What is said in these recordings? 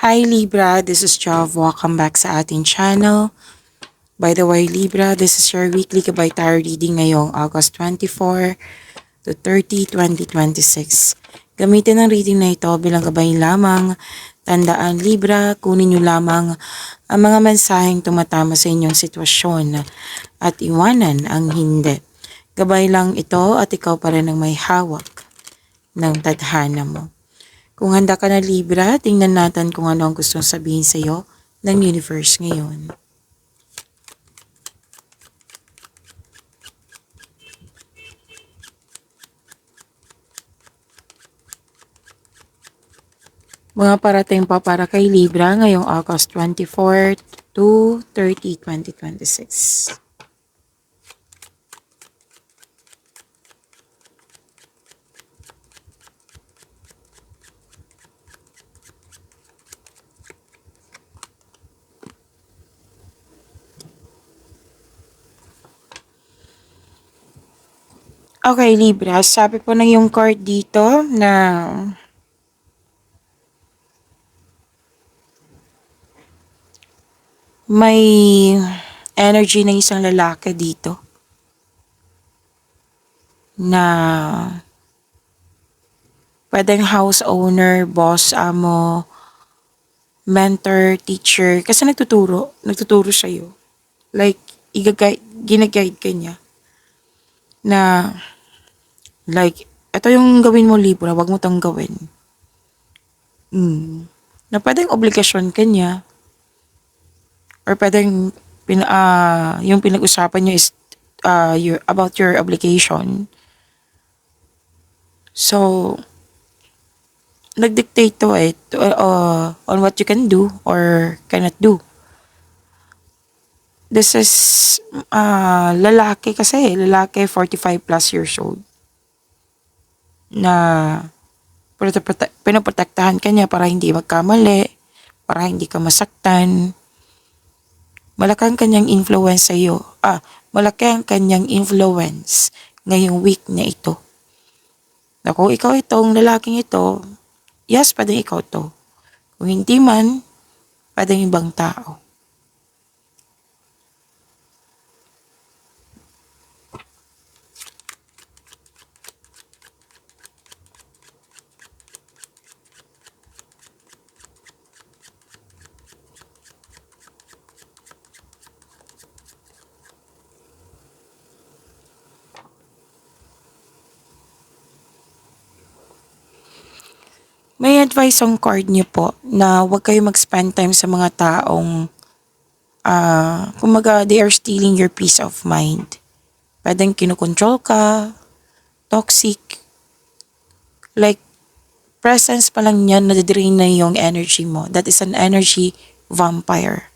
Hi Libra, this is Jav. Welcome back sa ating channel. By the way Libra, this is your weekly Gabay Tarot reading ngayong August 24 to 30, 2026. Gamitin ang reading na ito bilang gabay lamang. Tandaan Libra, kunin nyo lamang ang mga mensaheng tumatama sa inyong sitwasyon at iwanan ang hindi. Gabay lang ito at ikaw pa rin ang may hawak ng tadhana mo. Kung handa ka na Libra, tingnan natin kung ano ang gustong sabihin sa iyo ng universe ngayon. Mga parating pa para kay Libra ngayong August 24 to 30, 2026. Okay, Libra, sabi po ng yung card dito na may energy ng isang lalaki dito na pwedeng house owner, boss, amo, mentor, teacher, kasi nagtuturo sa'yo. Like, ginaguide ka niya na like, ito yung gawin mo Libra, wag mo tong gawin. Na pwedeng obligasyon ka niya or pwedeng yung pinag-usapan niyo is about your obligation. So, nag-dictate to on what you can do or cannot do. This is lalaki 45 plus years old na pinoprotektahan ka niya para hindi magkamali, para hindi ka masaktan. Malaki ang kanyang influence sa iyo. Malaki ang kanyang influence ngayong week na ito. Na kung ikaw itong lalaking ito, yes, pwedeng ikaw to. Kung hindi man, pwedeng ibang tao. May advice ang card niyo po na huwag kayo mag-spend time sa mga taong kumaga they are stealing your peace of mind. Pwedeng kinokontrol ka, toxic. Like, presence pa lang yan, nadidrain na yung energy mo. That is an energy vampire.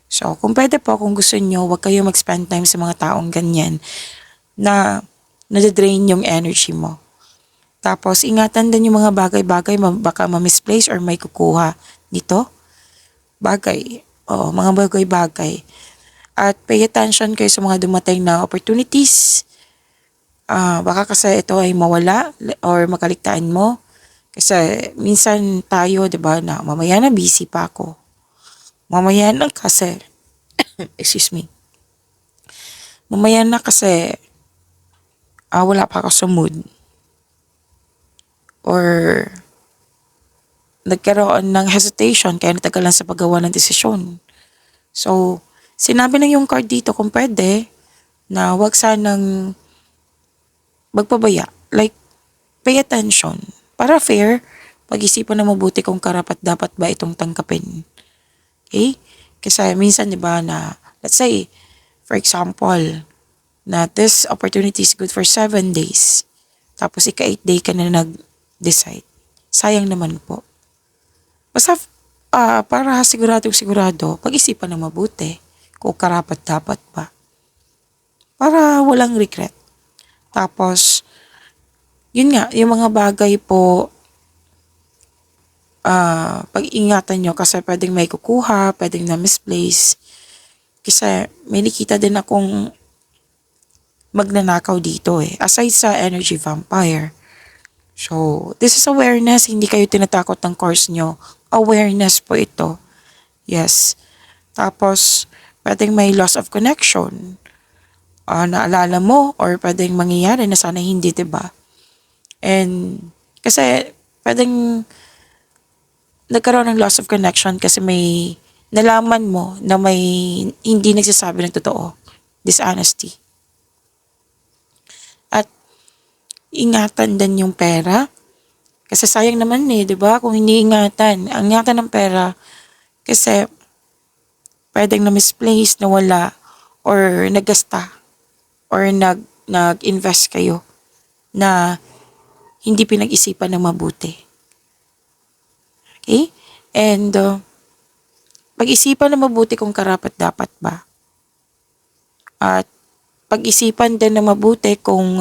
So, kung pwede po, kung gusto niyo, huwag kayo mag-spend time sa mga taong ganyan na nadidrain yung energy mo. Tapos, ingatan din yung mga bagay-bagay, baka ma-misplace or may kukuha dito. Bagay. Mga bagay-bagay. At pay attention kayo sa mga dumating na opportunities. Baka kasi ito ay mawala or makaligtaan mo. Kasi minsan tayo, di ba, na mamaya na busy pa ako. Mamaya na kasi, excuse me. Mamaya na kasi, wala pa ako sa mood. Or nagkaroon ng hesitation kaya natagalan sa paggawa ng desisyon. So, sinabi ng yung card dito kung pwede na wag sanang magpabaya. Like, pay attention. Para fair, pag-isipan na mabuti kung karapat dapat ba itong tangkapin. Okay? Kasi minsan, di ba, na, let's say, for example, na this opportunity is good for 7 days. Tapos, ika-8 day ka na nag-decide. Sayang naman po. Basta, para sigurado, pag-isipan na mabuti kung karapat dapat ba. Para walang regret. Tapos, yun nga, yung mga bagay po, pag-ingatan nyo kasi pwedeng may kukuha, pwedeng na misplace. Kasi may nakita din akong magnanakaw dito aside sa energy vampire. So, this is awareness, hindi kayo tinatakot ng course nyo awareness po ito. Yes. Tapos, pwedeng may loss of connection. Naalala mo or pwedeng mangyayari na sana hindi, 'di ba? And kasi pwedeng nagkaroon ng loss of connection kasi may nalaman mo na may hindi nagsasabi ng totoo. Dishonesty. At ingatan din yung pera. Kasi sayang naman 'di ba? Kung hindi ingatan. Ang ingatan ng pera kasi pwedeng na-misplace, nawala, or nagasta, or nag-invest kayo na hindi pinag-isipan ng mabuti. Okay? And pag-isipan na mabuti kung karapat-dapat ba. At pag-isipan din na mabuti kung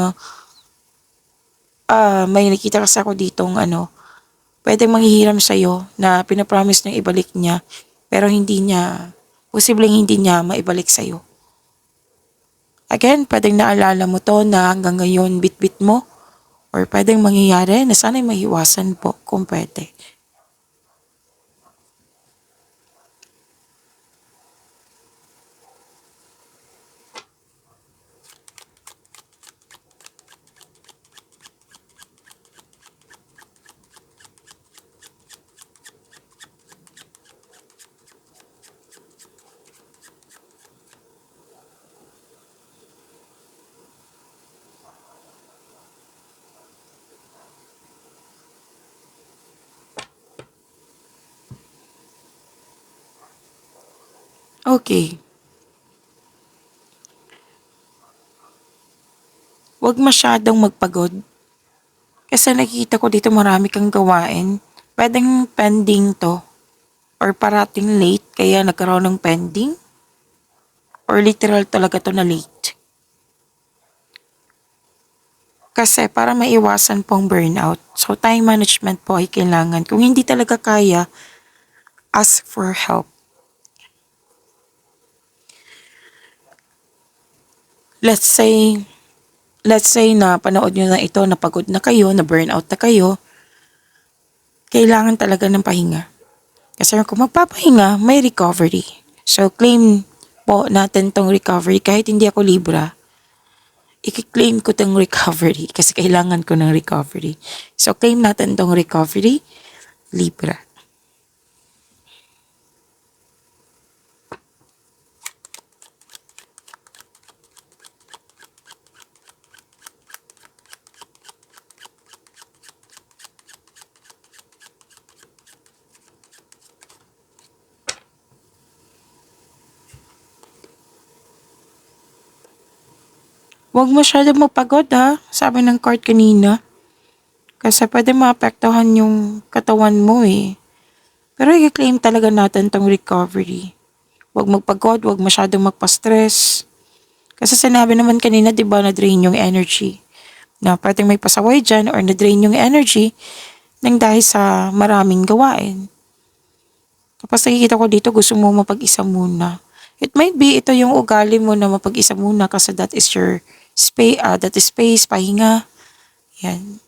may nakita kasi ako ditong pwedeng manghihiram sa'yo na pinapromise niyang ibalik niya pero posibleng hindi niya maibalik sa'yo. Again, pwedeng naalala mo to na hanggang ngayon bit-bit mo or pwedeng mangyayari na sana'y maiwasan po kung pwede. Okay. Huwag masyadong magpagod. Kasi nakikita ko dito marami kang gawain. Pwedeng pending to or parating late kaya nagkaroon ng pending or literal talaga to na late. Kasi para maiwasan pong burnout, so time management po ay kailangan. Kung hindi talaga kaya, ask for help. Let's say na panood nyo na ito, napagod na kayo, na burnout na kayo, kailangan talaga ng pahinga. Kasi kung magpapahinga, may recovery. So claim po natin tong recovery kahit hindi ako libra. I-claim ko tong recovery kasi kailangan ko ng recovery. So claim natin tong recovery, libra. Huwag masyadong mapagod sabi ng card kanina. Kasi pwede maapektuhan yung katawan mo Pero i-claim talaga natin tong recovery. Huwag magpagod, huwag masyadong magpa-stress. Kasi sinabi naman kanina, di ba, na-drain yung energy. Na pwedeng may pasaway dyan or na-drain yung energy nang dahil sa maraming gawain. Tapos nakikita ko dito, gusto mo mapag-isa muna. It might be ito yung ugali mo na mapag-isa muna kasi that is space, pahinga. Yan.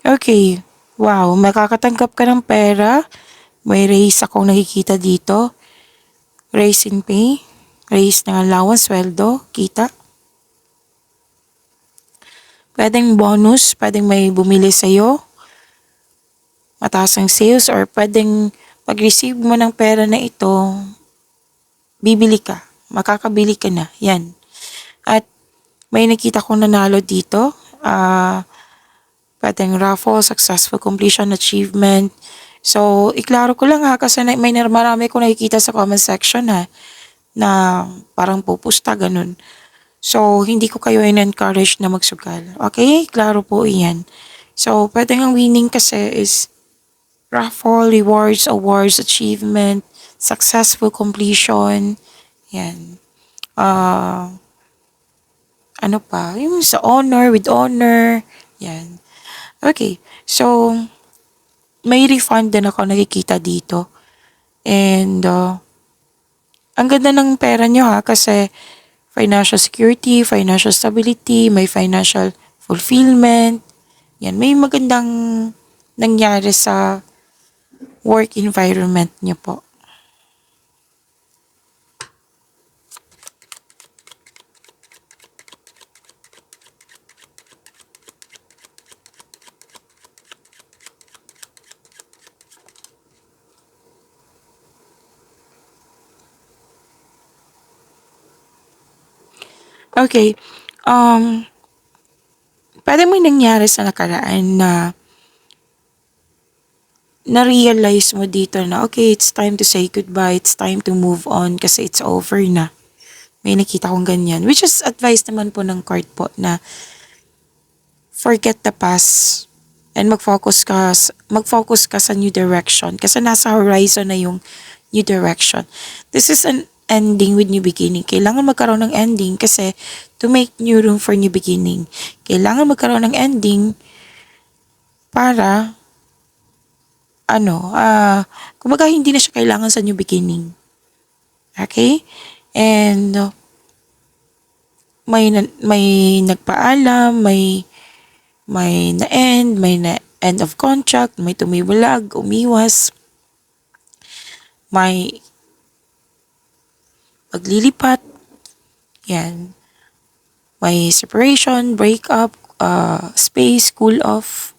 Okay. Wow, makakatanggap ka ng pera. May raise akong nakikita dito. Raise in pay. Raise ng allowance, sweldo, kita. Pwedeng bonus, pwedeng may bumili sa'yo. Mataas ang sales or pwedeng pag-receive mo ng pera na ito, bibili ka. Makakabili ka na. Yan. At may nakita kong nanalo dito. Pwedeng raffle, successful completion, achievement. So, iklaro ko lang kasi marami ko nakikita sa comment section na parang pupusta, ganun. So, hindi ko kayo in-encourage na magsugal. Okay? Klaro po iyan. So, pwedeng ang winning kasi is raffle, rewards, awards, achievement, successful completion. Yan. Ano pa? Yung sa honor, with honor. Yan. Okay. So, may refund din ako nakikita dito. And ang ganda ng pera nyo ha, kasi financial security, financial stability, may financial fulfillment. Yan, may magandang nangyari sa work environment nyo po. Okay, um, pwede may nangyari sa nakaraan na na-realize mo dito na, okay, it's time to say goodbye, it's time to move on kasi it's over na. May nakita akong ganyan. Which is advice naman po ng card po na forget the past and mag-focus ka sa new direction kasi nasa horizon na yung new direction. This is an ending with new beginning. Kailangan magkaroon ng ending kasi to make new room for new beginning. Kailangan magkaroon ng ending para kumbaga hindi na siya kailangan sa new beginning. Okay? And may nagpaalam, may na-end, may na-end of contract, may tumiwalag, umiwas, may paglilipat, yan. May separation, breakup, space, cool off.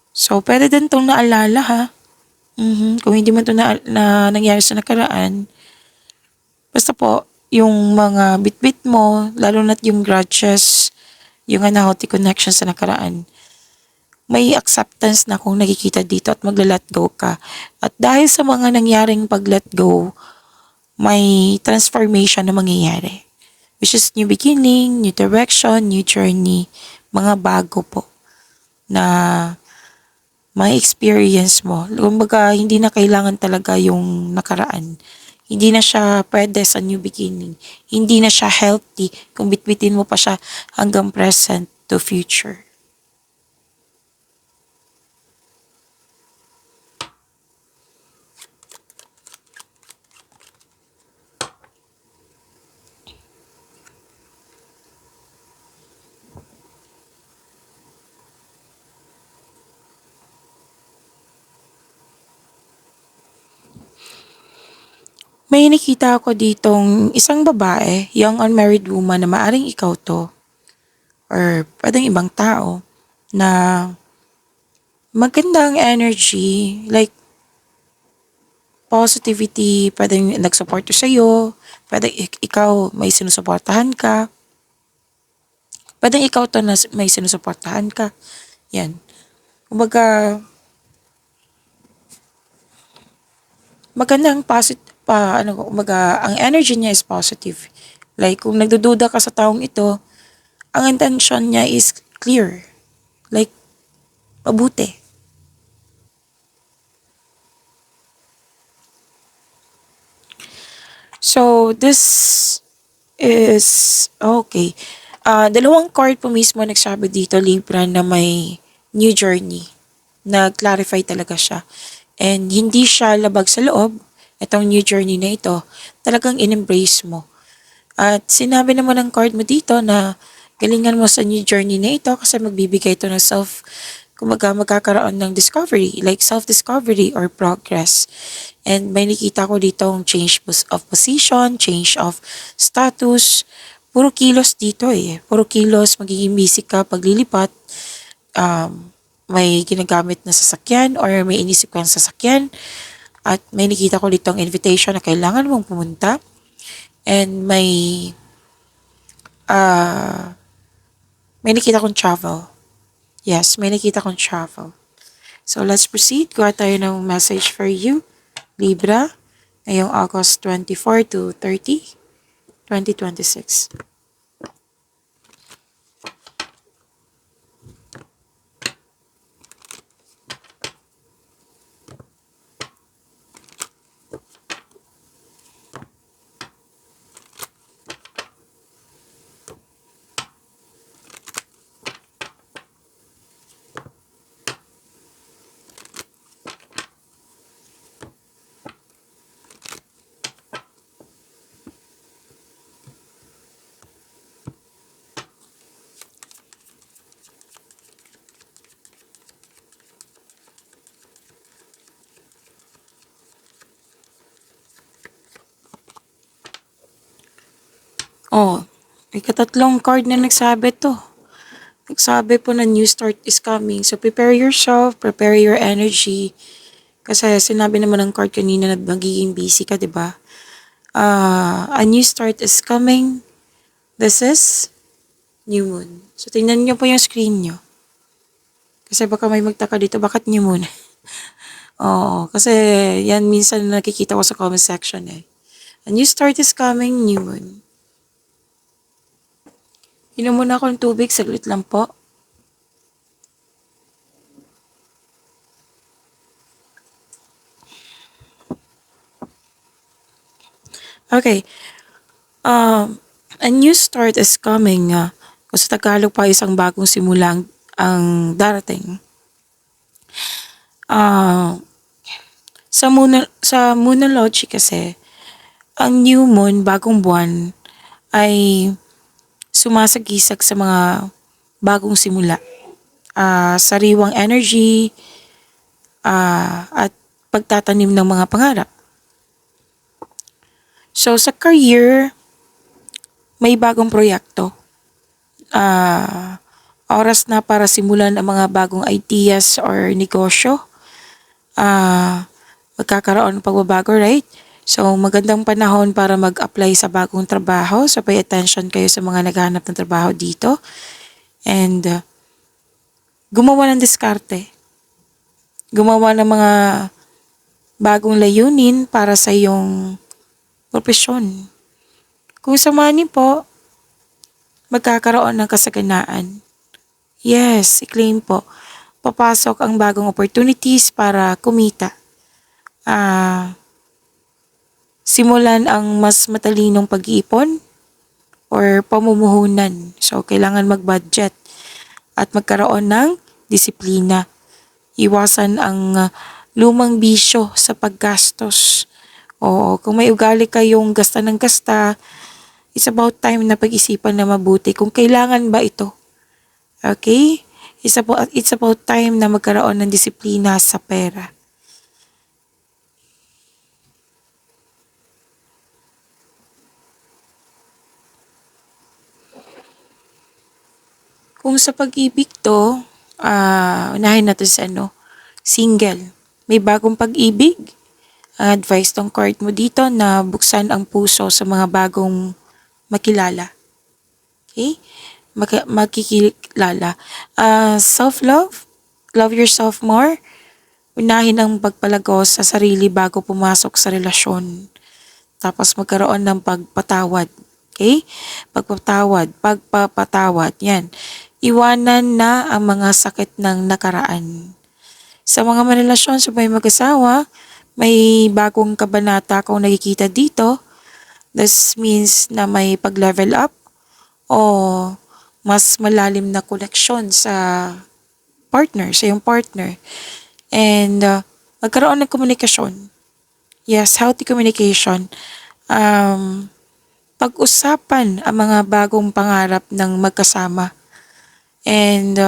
So, pwede din itong naalala ha. Kung hindi man ito na nangyari sa nakaraan, basta po, yung mga bitbit mo, lalo na't yung grudges, yung unhealthy connection sa nakaraan, may acceptance na kung nakikita dito at magla-let go ka. At dahil sa mga nangyaring pag-let go, may transformation na mangyayari. Which is new beginning, new direction, new journey, mga bago po na may experience mo. Kumbaga, hindi na kailangan talaga yung nakaraan. Hindi na siya pwede sa new beginning. Hindi na siya healthy kung bitbitin mo pa siya hanggang present to future. May nakita ako ditong isang babae, young unmarried woman na maaring ikaw to or pwedeng ibang tao na magandang energy, like positivity, pwedeng nag-support to sa'yo, pwedeng ikaw may sinusuportahan ka, pwedeng ikaw to na may sinusuportahan ka. Yan. Kumbaga, magandang kumbaga, ang energy niya is positive. Like, kung nagdududa ka sa taong ito, ang intention niya is clear. Like, mabuti. So, this is, okay. Dalawang card po mismo nagsabi dito, Libra, na may new journey. Nag-clarify talaga siya. And hindi siya labag sa loob. Itong new journey na ito, talagang in-embrace mo. At sinabi naman ng card mo dito na galingan mo sa new journey na ito kasi magbibigay ito ng kumbaga magkakaroon ng discovery, like self-discovery or progress. And may nakita ko dito ang change of position, change of status. Puro kilos dito eh. Puro kilos, magiging busy ka paglilipat. May ginagamit na sasakyan or may inisip kang sasakyan. At may nakita ko dito ang invitation na kailangan mong pumunta. And may nakita kong travel. Yes, may nakita kong travel. So, let's proceed. Kuha tayo ng message for you, Libra, ngayong August 24 to 30, 2026. Oh, ikatatlong card na nagsabi to. Nagsabi po na new start is coming. So prepare yourself, prepare your energy. Kasi sinabi naman ng card kanina na magiging busy ka, di ba? A new start is coming. This is new moon. So tingnan niyo po yung screen niyo. Kasi baka may magtaka dito, bakit new moon? Oo, kasi yan minsan nakikita ko sa comment section eh. A new start is coming, new moon. Inom muna ako ng tubig, saglit lang po. Okay. A new start is coming. Kung sa Tagalog pa, isang bagong simula ang darating. Ah, sa Moonology kasi, ang new moon, bagong buwan, ay sumasagisag sa mga bagong simula. Sariwang energy, at pagtatanim ng mga pangarap. So sa career, may bagong proyekto. Oras na para simulan ang mga bagong ideas or negosyo. Magkakaroon ng pagbabago, right? So, magandang panahon para mag-apply sa bagong trabaho. So, pay attention kayo sa mga naghahanap ng trabaho dito. And, gumawa ng diskarte. Gumawa ng mga bagong layunin para sa iyong propesyon. Kung sa money po, magkakaroon ng kasaganaan. Yes, i-claim po. Papasok ang bagong opportunities para kumita. Simulan ang mas matalinong pag-iipon or pamumuhunan. So, kailangan mag-budget at magkaroon ng disiplina. Iwasan ang lumang bisyo sa paggastos. Oo, kung may ugali kayong gasta ng gasta, it's about time na pag-isipan na mabuti kung kailangan ba ito. Okay? It's about time na magkaroon ng disiplina sa pera. Kung sa pag-ibig to, unahin natin sa single. May bagong pag-ibig. Ang advice tong card mo dito na buksan ang puso sa mga bagong makilala. Okay? Makikilala. Self-love. Love yourself more. Unahin ang pagpalago sa sarili bago pumasok sa relasyon. Tapos magkaroon ng pagpatawad. Okay? Pagpapatawad. Yan. Iwanan na ang mga sakit ng nakaraan. Sa mga marelasyon sa may mag-asawa, may bagong kabanata kung nakikita dito. This means na may pag-level up o mas malalim na koneksyon sa sa iyong partner. And magkaroon ng komunikasyon. Yes, healthy communication. Pag-usapan ang mga bagong pangarap ng magkasama. And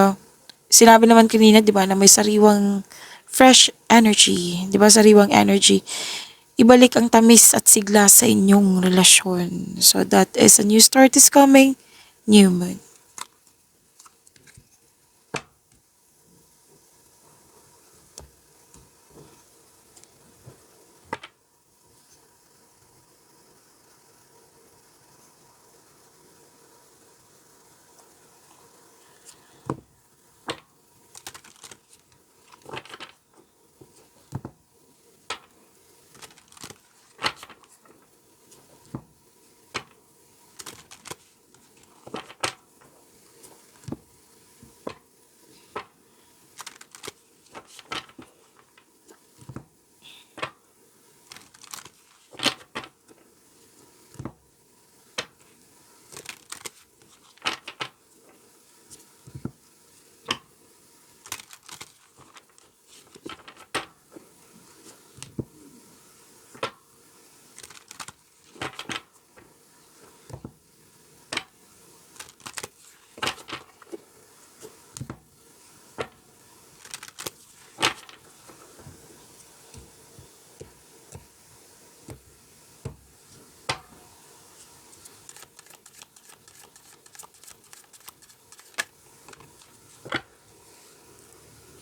sinabi naman kanina, 'di ba, na may sariwang fresh energy, 'di ba? Sariwang energy. Ibalik ang tamis at sigla sa inyong relasyon. So that is a new start is coming, new moon.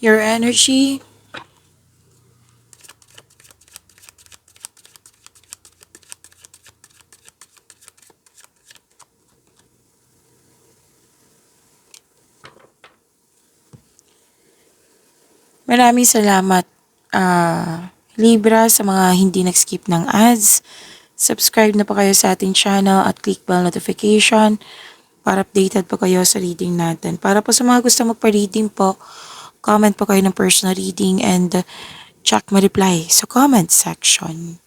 Your energy, maraming salamat, Libra, sa mga hindi nag-skip ng ads. Subscribe na po kayo sa ating channel at click bell notification para updated po kayo sa reading natin. Para po sa mga gusto magpa-reading po, comment po kayo ng personal reading and check my reply sa comment section.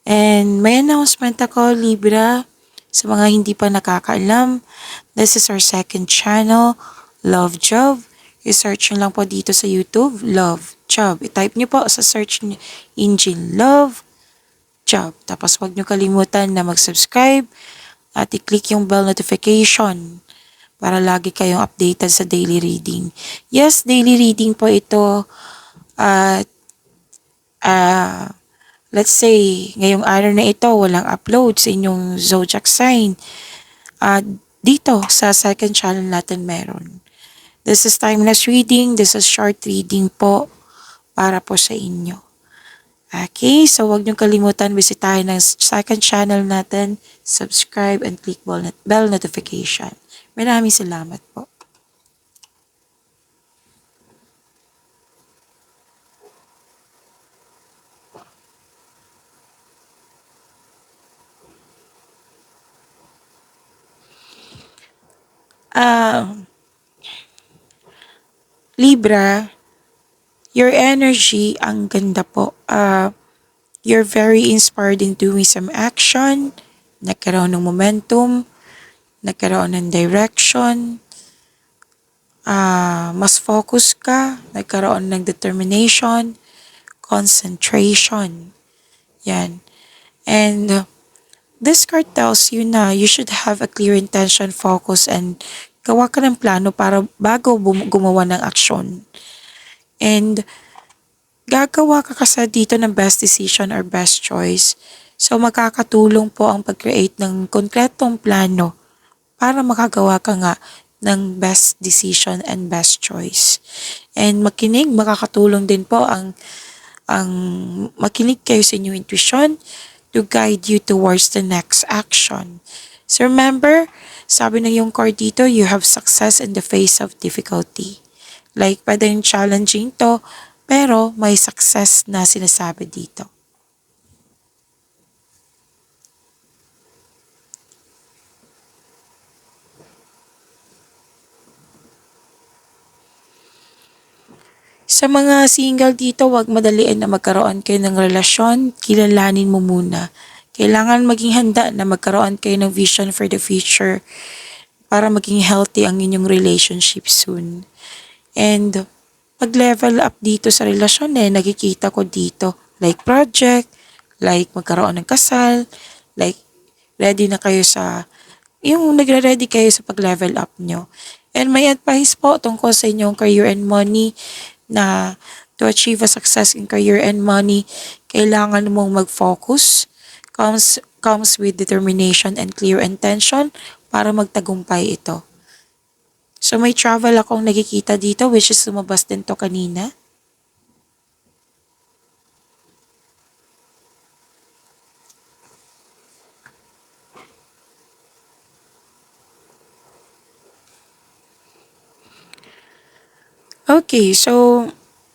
And may announcement ako, Libra, sa mga hindi pa nakakaalam. This is our second channel, Love Job. I-search nyo lang po dito sa YouTube, Love Job. I-type nyo po sa search engine, Love Job. Tapos huwag nyo kalimutan na mag-subscribe at i-click yung bell notification para lagi kayong updated sa daily reading. Yes, daily reading po ito. At let's say, ngayong araw na ito, walang upload sa inyong zodiac sign. Dito sa second channel natin meron. This is timeless reading. This is short reading po para po sa inyo. Okay, so huwag niyong kalimutan bisitahin ng second channel natin, subscribe and click bell notification. Maraming salamat po. Libra, your energy, ang ganda po. You're very inspired in doing some action, nagkaroon ng momentum, nagkaroon ng direction, mas focus ka, nagkaroon ng determination, concentration. Yan. And this card tells you na you should have a clear intention, focus, and gawa ka ng plano para bago gumawa ng aksyon. And gagawa ka kasi dito ng best decision or best choice. So makakatulong po ang pag-create ng konkretong plano para makagawa ka nga ng best decision and best choice. And makakatulong din po ang makinig kayo sa inyong intuition to guide you towards the next action. So remember, sabi ng yung card dito, you have success in the face of difficulty. Like, pwedeng challenging to, pero may success na sinasabi dito. Sa mga single dito, huwag madaliin na magkaroon kayo ng relasyon, kilalanin mo muna. Kailangan maging handa na magkaroon kayo ng vision for the future para maging healthy ang inyong relationship soon. And pag-level up dito sa relasyon nakikita ko dito. Like project, like magkaroon ng kasal, like ready na kayo yung nagre-ready kayo sa pag-level up nyo. And may advice po tungkol sa inyong career and money na to achieve a success in career and money, kailangan mong mag-focus, comes with determination and clear intention para magtagumpay ito. So may travel akong nakikita dito which is lumabas din to kanina. Okay, so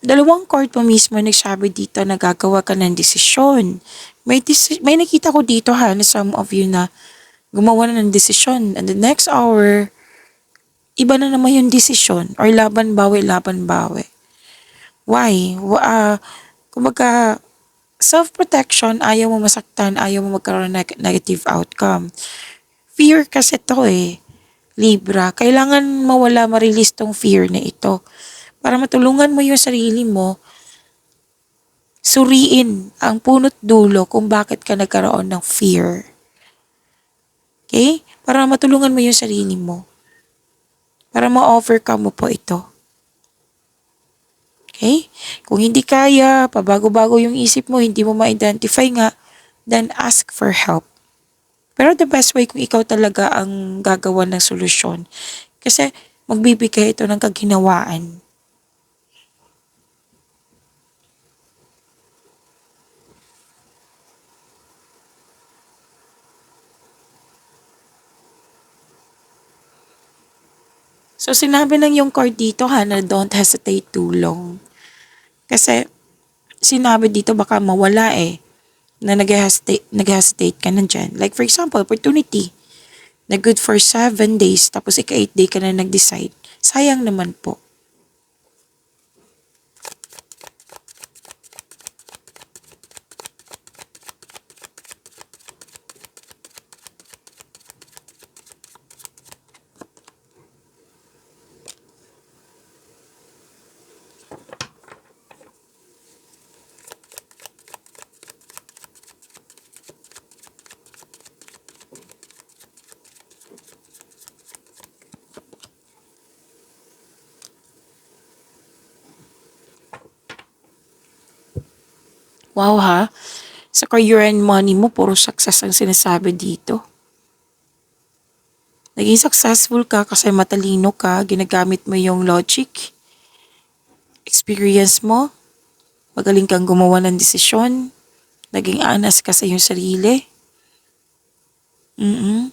dalawang card po mismo nagsabi dito na gagawa ka ng desisyon. May nakita ko dito na some of you na gumawa na ng desisyon and the next hour, iba na naman yung desisyon or laban-bawi, laban-bawi. Why? Kumbaga, self-protection, ayaw mo masaktan, ayaw mo magkaroon ng negative outcome. Fear kasi to Libra. Kailangan ma-release tong fear na ito. Para matulungan mo yung sarili mo, suriin ang punot dulo kung bakit ka nagkaroon ng fear. Okay? Para matulungan mo yung sarili mo. Para ma-overcome mo po ito. Okay? Kung hindi kaya, pabago-bago yung isip mo, hindi mo ma-identify nga, then ask for help. Pero the best way kung ikaw talaga ang gagawa ng solusyon. Kasi magbibigay ito ng kaginawaan. So, sinabi lang yung card dito ha na don't hesitate too long. Kasi, sinabi dito baka mawala na nag-hesitate ka na dyan. Like for example, opportunity na good for 7 days tapos ika 8 day ka na nag-decide. Sayang naman po. Wow ha, sa career and money mo, puro success ang sinasabi dito. Naging successful ka kasi matalino ka, ginagamit mo yung logic, experience mo, magaling kang gumawa ng desisyon, naging honest ka sa iyong sarili. mm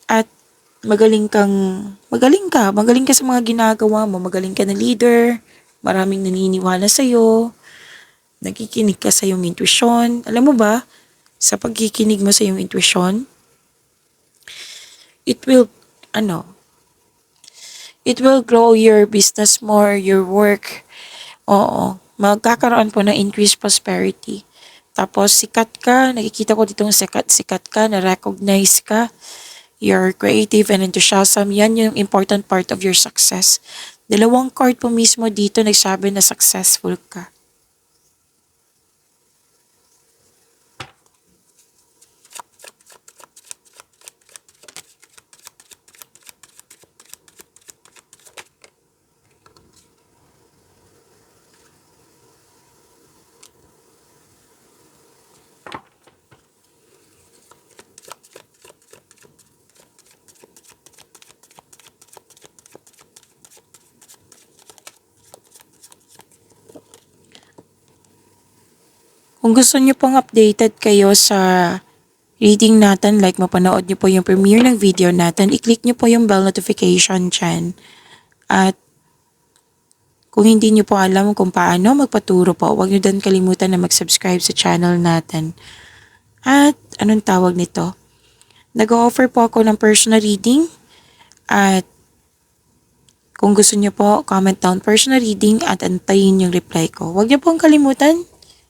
At magaling ka sa mga ginagawa mo, magaling ka na leader, maraming naniniwala sa'yo, nakikinig ka sa iyong intuition. Alam mo ba, sa pagkikinig mo sa iyong intuition, it will, ano, it will grow your business more, your work. Oo, magkakaroon po ng increased prosperity. Tapos sikat ka, nakikita ko ditong sikat ka, na-recognize ka, your creative and enthusiasm, yan yung important part of your success. Dalawang card po mismo dito nagsabi na successful ka. Kung gusto niyo pong updated kayo sa reading natin, like mapanood niyo po yung premiere ng video natin, i-click niyo po yung bell notification dyan. At kung hindi niyo po alam kung paano magpaturo po, huwag niyo din kalimutan na mag-subscribe sa channel natin. At anong tawag nito? Nag-offer po ako ng personal reading. At kung gusto niyo po, comment down personal reading at antayin yung reply ko. Huwag niyo pong kalimutan,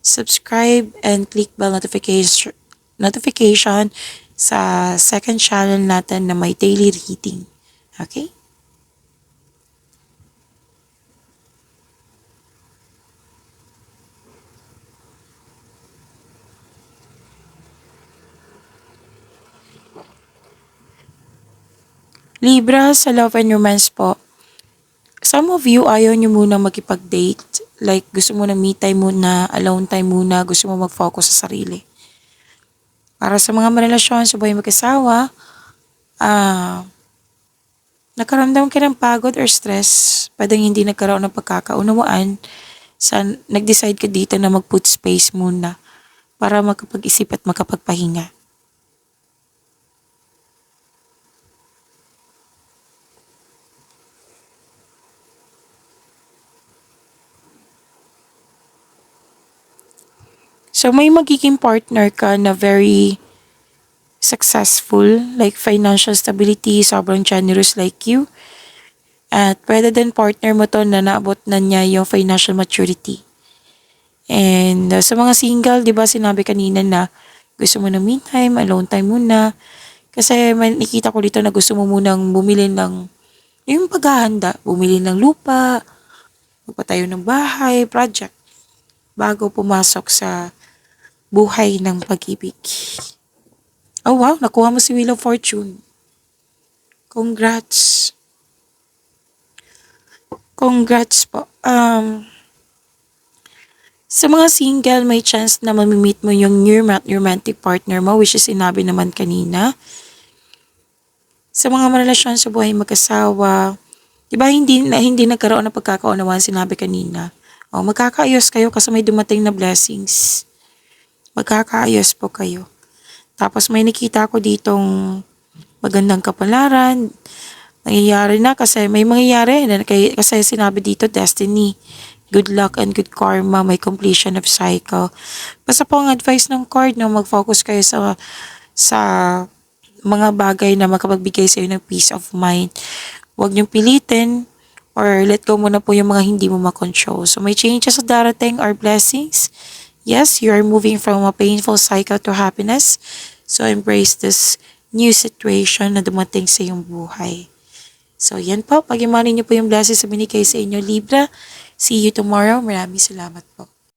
subscribe and click bell notification sa second channel natin na may daily reading. Okay? Libra, sa love and romance po. Some of you, ayaw nyo muna makipag-date. Like, gusto mo na me time muna, alone time muna, gusto mo mag-focus sa sarili. Para sa mga marelasyon sa buhay mag-asawa, nakaramdam ka ng pagod or stress, pwedeng hindi nagkaroon ng pagkakaunawaan, nag-decide ka dito na mag-put space muna para makapag-isip at makapagpahinga. So, may magiging partner ka na very successful, like financial stability, sobrang generous like you. At pwede din partner mo to na naabot na niya yung financial maturity. And sa mga single, di ba sinabi kanina na gusto mo ng me time, alone time muna. Kasi may nakita ko dito na gusto mo munang bumili ng yung paghahanda, bumili ng lupa, magpatayo ng bahay, project, bago pumasok sa buhay ng pag-ibig. Oh wow, nakuha mo si Wheel of Fortune. Congrats. Congrats po. Sa mga single, may chance na mamimit mo yung new romantic partner mo, which is sinabi naman kanina. Sa mga marelasyon sa buhay mag-asawa, di ba hindi nagkaroon ng pagkakaunawaan, sinabi kanina. Magkakaayos kayo kasi may dumating na blessings. Magkakaayos po kayo. Tapos may nakita ko ditong magandang kapalaran. Nangyayari na kasi may mangyayari na kasi sinabi dito destiny. Good luck and good karma, may completion of cycle. Basta po ang advice ng card na mag-focus kayo sa mga bagay na makapagbigay sa inyo ng peace of mind. Huwag niyong pilitin or let go muna po yung mga hindi mo makontrol. So may changes sa darating or blessings. Yes, you are moving from a painful cycle to happiness. So embrace this new situation na dumating sa iyong buhay. So yan po, pag-imanin niyo po yung blessings na binigay sa inyo, Libra. See you tomorrow. Maraming salamat po.